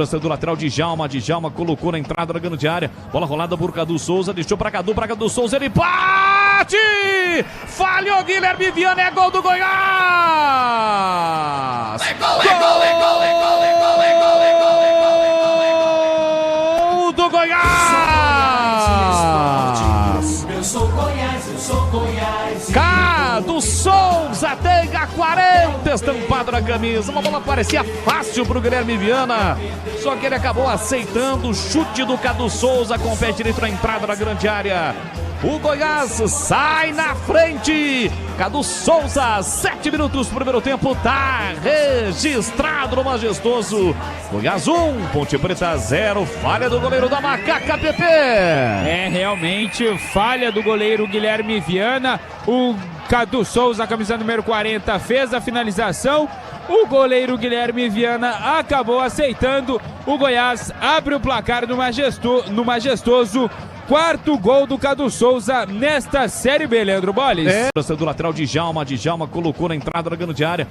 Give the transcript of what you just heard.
Do lateral Djalma colocou na entrada da grande área. Bola rolada por Cadu Souza, deixou para Cadu Souza, ele bate! Falhou Guilherme Viana, é gol do Goiás! É gol Do Goiás! Eu sou Goiás. Cadu Souza tem a 40 estampado na camisa. Uma bola parecia fácil pro Guilherme Viana, só que ele acabou aceitando o chute do Cadu Souza com o pé direito na entrada da grande área. O Goiás sai na frente. Cadu Souza, 7 minutos do primeiro tempo, tá registrado no Majestoso. Goiás 1, Ponte Preta 0, falha do goleiro da Macaca PP. É realmente falha do goleiro Guilherme Viana. O Cadu Souza, camisa número 40, fez a finalização. O goleiro Guilherme Viana acabou aceitando. O Goiás abre o placar no Majestoso. Quarto gol do Cadu Souza nesta Série B, Leandro Bolles. Do lateral Djalma colocou na entrada da grande área.